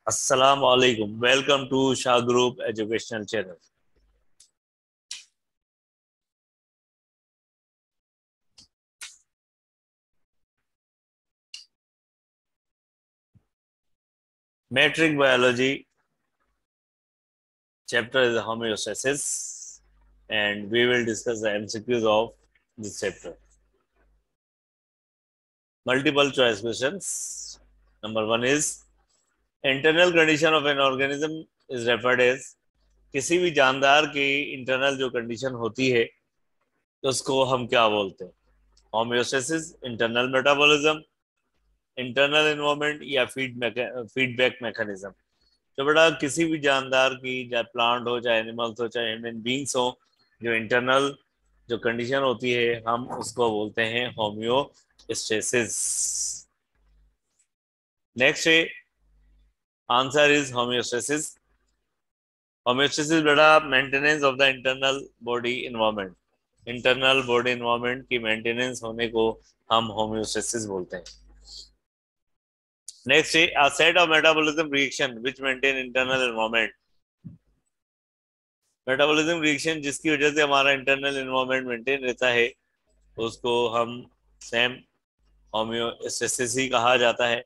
Assalamu alaikum. Welcome to Shah Group Educational Channel. Metric biology chapter is homeostasis, and we will discuss the MCQs of this chapter. Multiple choice questions. Number one is internal condition of an organism is referred as किसी भी जानदार की internal जो condition होती है तो उसको हम क्या बोलते हैं? Homeostasis, internal metabolism, internal environment या फीडबैक मैकेनिज्म। तो बेटा किसी भी जानदार की, चाहे प्लांट हो, चाहे एनिमल्स हो, चाहे ह्यूमन बींग्स हो, जो इंटरनल जो कंडीशन होती है हम उसको बोलते हैं होम्योस्टेसिस। नेक्स्ट है आंसर इज होम्योस्टेसिस। होम्योस्टेसिस बेटा maintenance of the internal body environment, internal body environment की मेंटेनेंस होने को हम होम्योस्टेसिस बोलते हैं। नेक्स्ट है a set of metabolism reaction which maintain internal environment। Metabolism reaction जिसकी वजह से हमारा इंटरनल एनवायरनमेंट मेंटेन रहता है उसको हम सेम होम्योस्टेसिस ही कहा जाता है।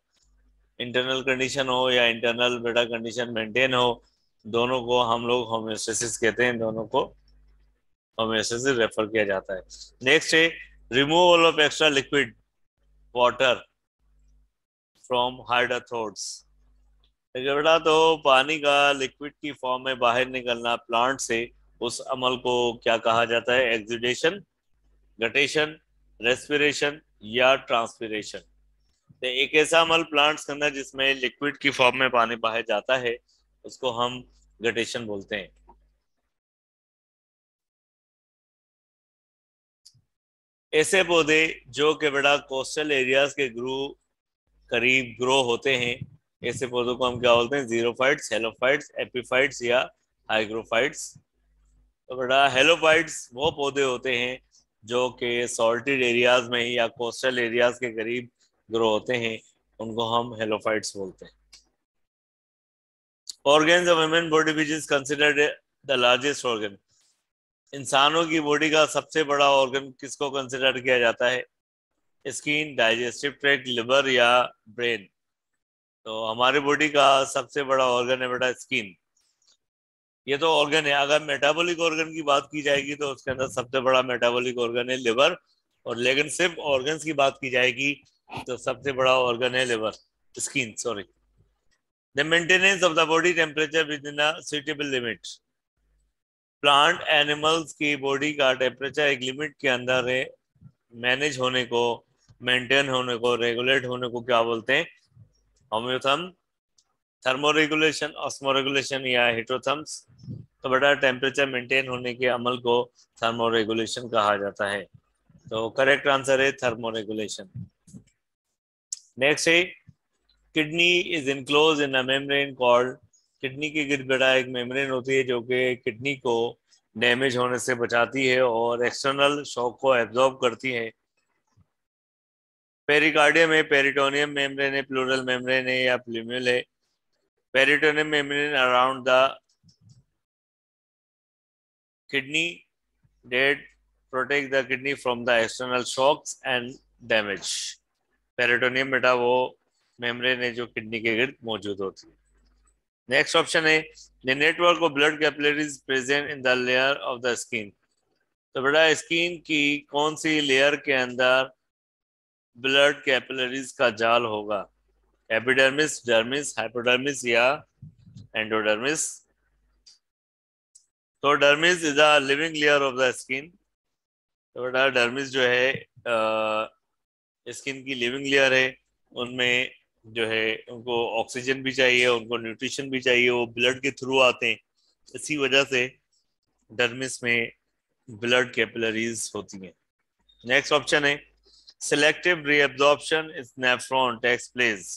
इंटरनल कंडीशन हो या इंटरनल बेटा कंडीशन मेंटेन हो, दोनों को हम लोग होम्योस्टेसिस कहते हैं, दोनों को होम्योस्टेसिस रेफर किया जाता है। नेक्स्ट है removal of extra liquid water from harder throats. बेटा तो पानी का लिक्विड की फॉर्म में बाहर निकलना प्लांट से, उस अमल को क्या कहा जाता है? एक्सुडेशन, गटेशन, रेस्पिरेशन या ट्रांसपिरेशन। तो एक ऐसा अमल प्लांट्स के अंदर जिसमें लिक्विड की फॉर्म में पानी बाहर जाता है उसको हम गटेशन बोलते हैं। ऐसे पौधे जो कि बेटा कोस्टल एरियाज के करीब ग्रो होते हैं, ऐसे पौधों को हम क्या बोलते हैं? जीरोफाइट्स, हेलोफाइट्स, एपिफाइट्स या हाइग्रोफाइट्स। तो बेटा हेलोफाइट्स वो पौधे होते हैं जो कि सॉल्टेड एरियाज में या कोस्टल एरियाज के करीब ग्रो होते हैं, उनको हम हेलोफाइट्स बोलते हैं। Organs of human body which is considered the largest organ. इंसानों की बॉडी का सबसे बड़ा ऑर्गन किसको कंसिडर किया जाता है? स्किन, डाइजेस्टिव ट्रैक्ट, लिवर या ब्रेन। तो हमारे बॉडी का सबसे बड़ा ऑर्गन है बेटा स्किन। ये तो ऑर्गन है। अगर मेटाबॉलिक ऑर्गन की बात की जाएगी तो उसके अंदर सबसे बड़ा मेटाबॉलिक ऑर्गन है लिवर, और लेकिन सिर्फ ऑर्गन्स की बात की जाएगी तो सबसे बड़ा ऑर्गन है liver, skin sorry. The maintenance of the body temperature with in a suitable limit. Plant animals की बॉडी का टेम्परेचर एक लिमिट के अंदर है, मैनेज होने को, मेंटेन होने को, रेगुलेट होने को क्या बोलते हैं? होम्योथर्म, थर्मोरेगुलेशन, ऑस्मोरेगुलेशन या हेटेरोथर्म्स। तो बेटा टेम्परेचर मेंटेन होने के अमल को थर्मोरेगुलेशन कहा जाता है। तो करेक्ट आंसर है थर्मोरेगुलेशन। नेक्स्ट है kidney is enclose in a membrane called. Kidney के गिर्द बेटा एक मेम्ब्रेन होती है जो कि किडनी को डैमेज होने से बचाती है और एक्सटर्नल शॉक को एब्जॉर्ब करती है। पेरिकार्डियम है, पेरिटोनियम मेम्ब्रेन है, प्लूरल मेम्ब्रेन है या प्लूम्यूल है। Peritoneum membrane around the kidney that protect the kidney from the external shocks and damage. Peritoneum बेटा वो मेम्ब्रेन है जो किडनी के गिर्द मौजूद होती है। नेक्स्ट ऑप्शन है the network of blood capillaries present in the layer of the skin. तो बेटा स्किन की कौन सी लेयर के अंदर ब्लड कैपिलरीज का जाल होगा? एपिडर्मिस, डर्मिस, हाइपोडर्मिस या एंडोडर्मिस। तो dermis is a living layer of the skin. तो बेटा डर्मिस जो है स्किन की लिविंग लेयर है, उनमें जो है उनको ऑक्सीजन भी चाहिए, उनको न्यूट्रिशन भी चाहिए, वो ब्लड के थ्रू आते हैं, इसी वजह से डर्मिस में ब्लड कैपिलरीज होती हैं। नेक्स्ट ऑप्शन है selective reabsorption is nephron takes place।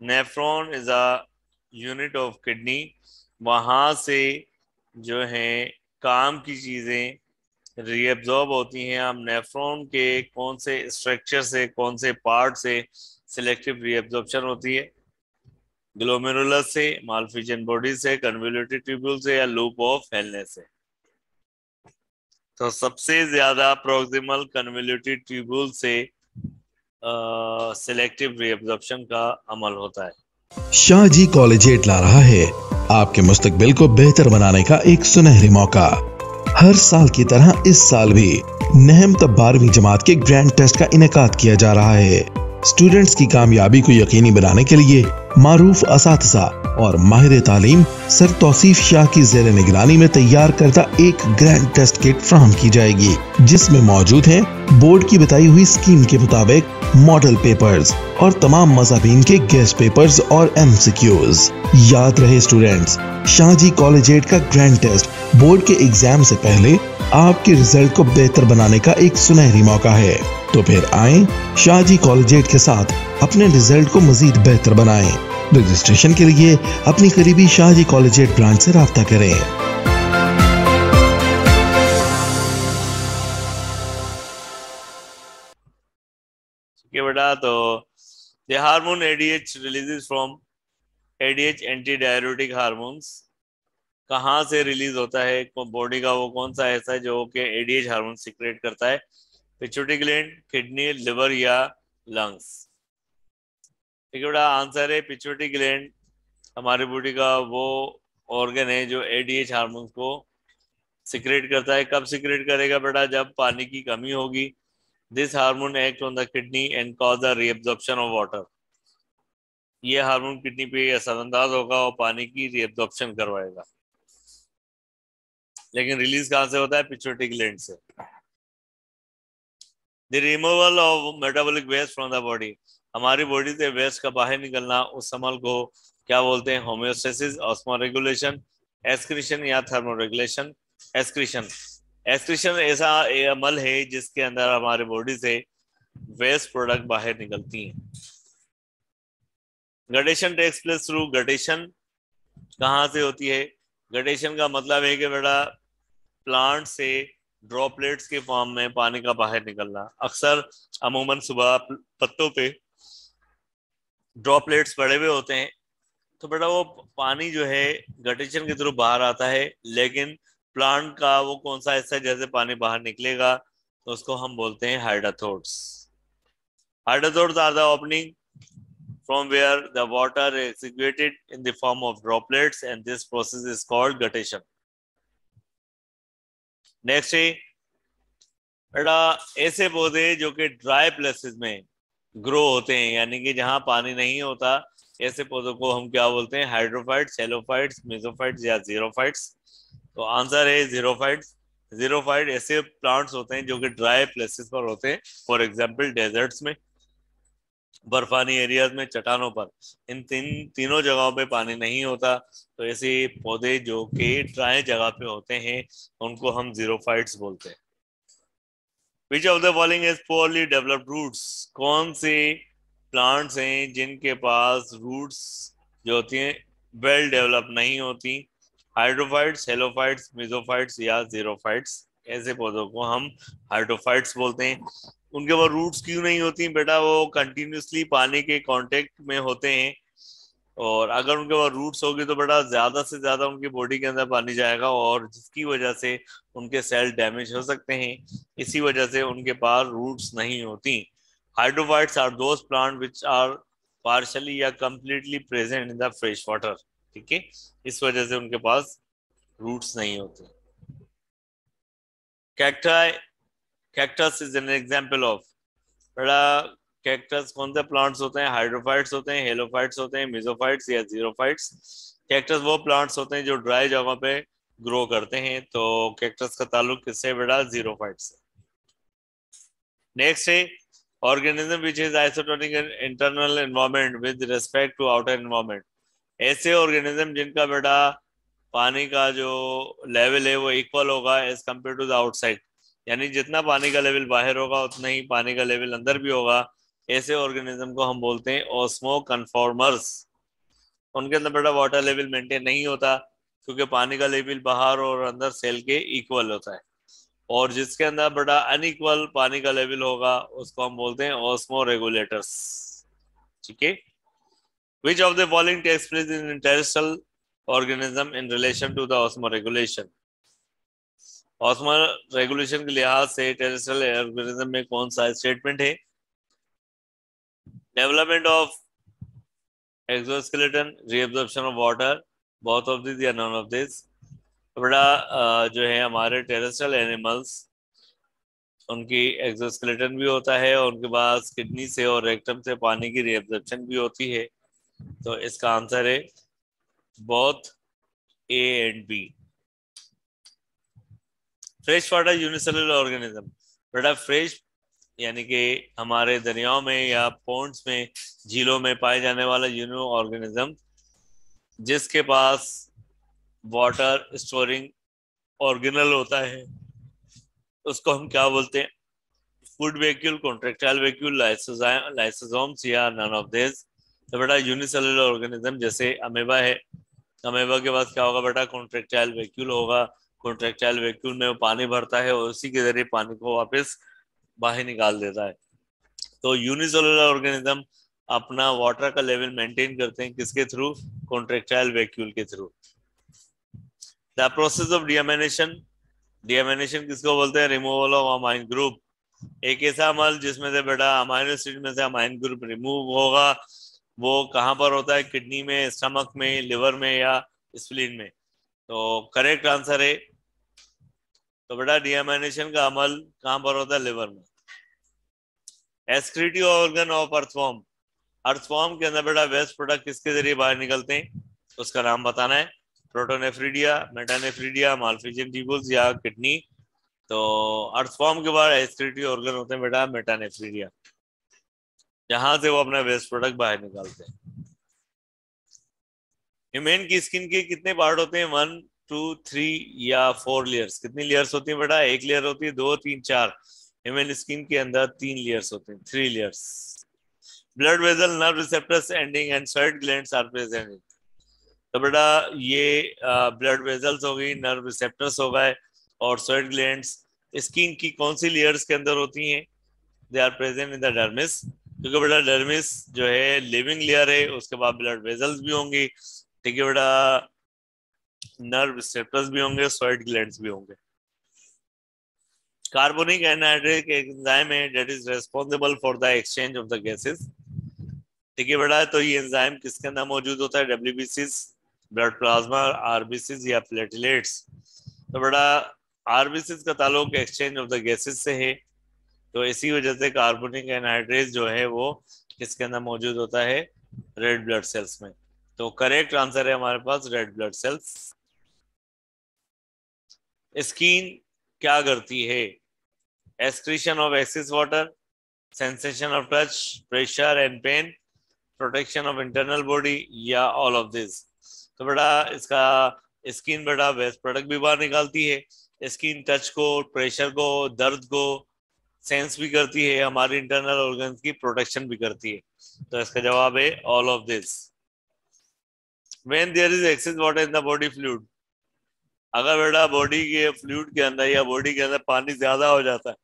Nephron is a unit of kidney, वहां से जो है काम की चीजें रीएब्जॉर्ब होती हैं। हम नेफ्रॉन के कौन से स्ट्रक्चर से, कौन से पार्ट से सिलेक्टिव रीएब्जॉर्प्शन होती है? ग्लोमेरुलस से, मालफिजियन बॉडी से, कन्वोल्यूटेड ट्यूब्यूल से, या लूप ऑफ हेलने से? तो सबसे ज्यादा प्रोक्सिमल कन्वोल्यूटेड ट्यूब्यूल से सिलेक्टिव रीअब्जॉर्प्शन का अमल होता है। शाहजी कॉलेजिएट ला रहा है आपके मुस्तकबिल को बेहतर बनाने का एक सुनहरी मौका। हर साल की तरह इस साल भी नहम तब 12वीं जमात के ग्रैंड टेस्ट का इनेकाद किया जा रहा है। स्टूडेंट्स की कामयाबी को यकीनी बनाने के लिए मारूफ असातिज़ा और माहिर तालीम सर तौसीफ शाह की ज़ेर निगरानी में तैयार करता एक ग्रैंड टेस्ट किट फ्राहम की जाएगी, जिसमें मौजूद है बोर्ड की बताई हुई स्कीम के मुताबिक मॉडल पेपर्स और तमाम मज़ाबीन के गेस्ट पेपर्स और MCQs। याद रहे स्टूडेंट्स, शाहजी कॉलेजिएट का ग्रैंड टेस्ट बोर्ड के एग्जाम से पहले आपके रिजल्ट को बेहतर बनाने का एक सुनहरी मौका है। तो फिर आएं शाहजी कॉलेजिएट के साथ अपने रिजल्ट को मजीद बेहतर बनाएं। रजिस्ट्रेशन के लिए अपनी करीबी शाहजी कॉलेजिएट ब्रांच से राब्ता करें। बेटा, तो the hormone ADH releases from ADH anti diuretic hormones कहाँ से रिलीज होता है? बॉडी का वो कौन सा ऐसा है जो कि ADH हार्मोन सिक्रेट करता है? पिट्यूटरी ग्लैंड, किडनी, लिवर या लंग्स? ठीक है बेटा, आंसर है पिट्यूटरी ग्लैंड। हमारी बॉडी का वो ऑर्गन है जो ADH हार्मोन को सिक्रेट करता है। कब सिक्रेट करेगा बेटा? जब पानी की कमी होगी। This hormone act on the kidney and cause the reabsorption of water. ये हार्मोन किडनी पे असरअंदाज होगा और पानी की रीअब्जॉर्प्शन करवाएगा। लेकिन रिलीज कहां से होता है? पिट्यूटरी ग्लैंड से। The removal of metabolic waste from the body. हमारी बॉडी से वेस्ट का बाहर निकलना, उस अमल को क्या बोलते हैं? होम्योस्टेसिस, ऑस्मोरेगुलेशन, एक्सक्रीशन या थर्मोरेगुलेशन? एक्सक्रीशन। एक्सक्रीशन ऐसा अमल है जिसके अंदर हमारे बॉडी से वेस्ट प्रोडक्ट बाहर निकलती हैं। Guttation takes place through. Guttation कहाँ से होती है? गटेशन का मतलब है कि बेटा प्लांट से ड्रॉपलेट्स के फॉर्म में पानी का बाहर निकलना। अक्सर अमूमन सुबह पत्तों पे ड्रॉपलेट्स पड़े हुए होते हैं, तो बेटा वो पानी जो है गटेशन के थ्रू बाहर आता है। लेकिन प्लांट का वो कौन सा हिस्सा जैसे पानी बाहर निकलेगा तो उसको हम बोलते हैं hydathodes. Hydathodes are the opening from where the water is evacuated in the form of droplets, and this process is called guttation. Next है बेटा ऐसे पौधे जो कि ड्राई प्लेसेस में ग्रो होते हैं, यानी कि जहां पानी नहीं होता, ऐसे पौधों को हम क्या बोलते हैं? हाइड्रोफाइट्स, हेलोफाइट्स, मेसोफाइट्स या जीरोफाइट्स? तो आंसर है जीरोफाइट्स। जीरोफाइट ऐसे प्लांट्स होते हैं जो कि ड्राई प्लेसेस पर होते हैं, फॉर एग्जांपल डेजर्ट्स में, बर्फानी एरियाज में, चट्टानों पर। इन तीनों जगहों पे पानी नहीं होता, तो ऐसे पौधे जो कि ड्राई जगह पे होते हैं उनको हम जीरोफाइट्स बोलते हैं। Which of the following has poorly developed roots? कौन से प्लांट्स हैं जिनके पास रूट्स जो होती हैं वेल डेवलप नहीं होती? हाइड्रोफाइट्स, हेलोफाइट्स, मेसोफाइट्स या जीरोफाइट्स? ऐसे पौधों को हम हाइड्रोफाइट्स बोलते हैं। उनके पास रूट्स क्यों नहीं होती बेटा? वो कंटिन्यूसली पानी के कांटेक्ट में होते हैं, और अगर उनके पास रूट्स होगी तो बेटा ज्यादा से ज्यादा उनकी बॉडी के अंदर पानी जाएगा, और जिसकी वजह से उनके सेल डैमेज हो सकते हैं। इसी वजह से उनके पास रूट्स नहीं होती। Hydrophytes are those plant which are partially या completely present in the fresh water. ठीक है, इस वजह से उनके पास रूट्स नहीं होते। Cacti, cactus is an example of. बड़ा कैक्टस कौन से प्लांट्स होते हैं? हाइड्रोफाइट्स होते हैं, हेलोफाइट्स होते हैं, मेसोफाइट्स या जीरोफाइट्स? कैक्टस वो प्लांट्स होते हैं जो ड्राई जगह पे ग्रो करते हैं, तो कैक्टस का ताल्लुक किससे बेटा? जीरोफाइट्स से। नेक्स्ट है organism which is isotonic in internal environment with respect to outer environment. ऐसे ऑर्गेनिज्म जिनका बेटा पानी का जो लेवल है वो इक्वल होगा as compared to the outside, यानी जितना पानी का लेवल बाहर होगा उतना ही पानी का लेवल अंदर भी होगा। ऐसे ऑर्गेनिज्म को हम बोलते हैं ऑस्मो कन्फॉर्मर्स। उनके अंदर बेटा वाटर लेवल मेंटेन नहीं होता, क्योंकि पानी का लेवल बाहर और अंदर सेल के इक्वल होता है। और जिसके अंदर बेटा अनइक्वल पानी का लेवल होगा उसको हम बोलते हैं ऑस्मो रेगुलेटर्स। ठीक है, Which of the following takes place in terrestrial organism in relation to the osmoregulation? Osmoregulation के लिहाज से टेरेस्ट्रियल ऑर्गेनिज्म में कौन सा स्टेटमेंट है? Development of exoskeleton, reabsorption of water, both of this या नॉन ऑफ दिस? बड़ा जो है हमारे टेरेस्ट्रियल एनिमल्स, उनकी एक्सोस्केलेटन भी होता है और उनके पास किडनी से और रेक्टम से पानी की रीअब्जॉर्प्शन भी होती है। तो इसका आंसर है both A and B. Fresh water unicellular organism, बेटा फ्रेश यानी कि हमारे दरियाओं में या पॉन्ड्स में, झीलों में पाए जाने वाला यूनो ऑर्गेनिज्म जिसके पास वाटर स्टोरिंग ऑर्गेनल होता है, उसको हम क्या बोलते हैं? Food vacuole, contractile vacuole, lysosomes या नन ऑफ दिस? तो बेटा यूनिसेलुलर ऑर्गेनिज्म जैसे अमेबा है, अमेबा के पास क्या होगा बेटा? कॉन्ट्रेक्टाइल वैक्यूल होगा। कॉन्ट्रेक्टाइल वैक्यूल में वो पानी भरता है और उसी के जरिए पानी को वापस बाहर निकाल देता है। तो यूनिसेलुलर ऑर्गेनिज्म अपना वाटर का लेवल मेंटेन करते हैं किसके थ्रू? कॉन्ट्रेक्टाइल वैक्यूल के through. The process of deamination, deamination किसको बोलते हैं? Removal of amine group. एक ऐसा अमल जिसमें से बेटा अमाइनो एसिड में से अमाइन ग्रुप रिमूव होगा, वो कहाँ पर होता है? किडनी में, स्टमक में, लिवर में या स्प्लीन में? तो करेक्ट आंसर है, तो बेटा डीएमिनेशन का अमल कहाँ पर होता है? लिवर में। Excretive organ of earthworm, earthworm के अंदर बेटा वेस्ट प्रोडक्ट किसके जरिए बाहर निकलते हैं? उसका नाम बताना है। प्रोटोनेफ्रीडिया, मेटानेफ्रीडिया, माल्फिजियन ट्यूबुल्स या किडनी? तो अर्थवॉर्म के बाद एक्सक्रीटिव ऑर्गन होते हैं बेटा मेटानेफ्रीडिया, जहां से वो अपना वेस्ट प्रोडक्ट बाहर निकालते हैं। ह्यूमन की स्किन के कितने पार्ट होते हैं? 1, 2, 3 या 4 लेयर्स? कितनी लेयर्स होती है बेटा? 1 लेयर होती है, 2, 3, 4? ह्यूमन स्किन के अंदर 3 लेयर्स होते हैं, 3 layers. Blood vessel, nerve receptors ending and sweat glands are present. तो बेटा ये ब्लड वेसल्स हो गई, नर्व रिसेप्टर्स हो गए और स्वेट ग्लैंड्स स्किन की कौन सी लेयर्स के अंदर होती हैं? They are present in the dermis, क्योंकि बेटा डर्मिस जो है लिविंग लेयर है, उसके बाद ब्लड वेसल्स भी होंगी, ठीक है बेटा, नर्व रिसेप्टर्स भी होंगे, स्वेट ग्लैंड्स भी होंगे। कार्बोनिक एनहाइड्रेट एंजाइम है that is responsible for the exchange of the gases, ठीक है बेटा। तो ये एंजाइम किसके अंदर मौजूद होता है? डब्ल्यूबीसीज, ब्लड प्लाज्मा, आरबीसीज या प्लेटलेट्स? तो बेटा आरबीसीज का ताल्लुक एक्सचेंज ऑफ द गैसेस से है, तो इसी वजह से कार्बोनिक एनहाइड्रेट जो है वो किसके अंदर मौजूद होता है? रेड ब्लड सेल्स में। तो करेक्ट आंसर है हमारे पास रेड ब्लड सेल्स। स्किन क्या करती है? Excretion of excess water, sensation of touch, pressure and pain, protection of internal body या ऑल ऑफ दिस? तो बेटा इसका स्किन बेटा वेस्ट प्रोडक्ट भी बाहर निकालती है, स्किन टच को, प्रेशर को, दर्द को सेंस भी करती है, हमारी इंटरनल ऑर्गन्स की प्रोटेक्शन भी करती है। तो इसका जवाब है all of this. When there is excess water in the body fluid, अगर बेटा बॉडी के फ्लूइड के अंदर या बॉडी के अंदर पानी ज्यादा हो जाता है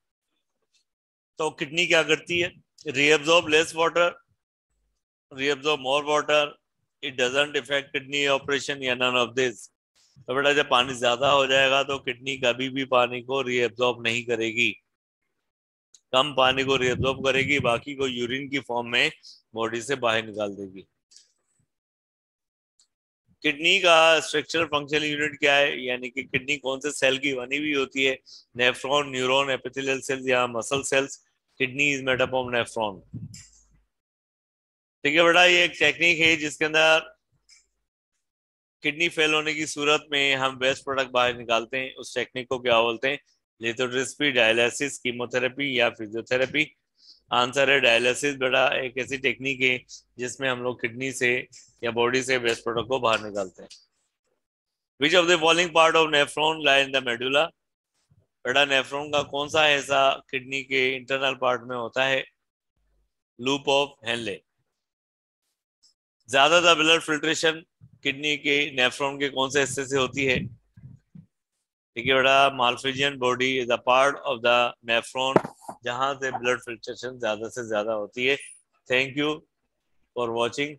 तो किडनी क्या करती है? Reabsorb less water, reabsorb more water, it doesn't effect kidney operation या नन ऑफ दिस? तो बेटा जब पानी ज्यादा हो जाएगा तो किडनी कभी भी पानी को रीअब्सॉर्ब नहीं करेगी, कम पानी को रीअब्सॉर्ब करेगी, बाकी को यूरिन की फॉर्म में बॉडी से बाहर निकाल देगी। किडनी का स्ट्रक्चरल फंक्शनल यूनिट क्या है? यानी कि किडनी कौन से सेल की बनी हुई होती है? नेफ्रॉन, न्यूरॉन, एपिथेलियल सेल्स या muscle cells? Kidney is made up of nephron, ठीक है बेटा। ये एक टेक्निक है जिसके अंदर किडनी फेल होने की सूरत में हम वेस्ट प्रोडक्ट बाहर निकालते हैं, उस टेक्निक को क्या बोलते हैं? लिथोट्रिप्सी, डायलिसिस, कीमोथेरेपी या फिजियोथेरेपी? आंसर है डायलिसिस बेटा, एक ऐसी टेक्निक है जिसमें हम लोग किडनी से या बॉडी से वेस्ट प्रोडक्ट को बाहर निकालते हैं। Which of the following part of nephron lie in the medulla? बेटा नेफ्रॉन का कौन सा ऐसा किडनी के इंटरनल पार्ट में होता है? Loop of Henle. ज्यादातर ब्लड फिल्ट्रेशन किडनी के नेफ्रॉन के कौन से हिस्से से होती है? ठीक है बेटा, Malpighian body is a part of the nephron जहां से ब्लड फिल्ट्रेशन ज्यादा से ज्यादा होती है। Thank you for watching.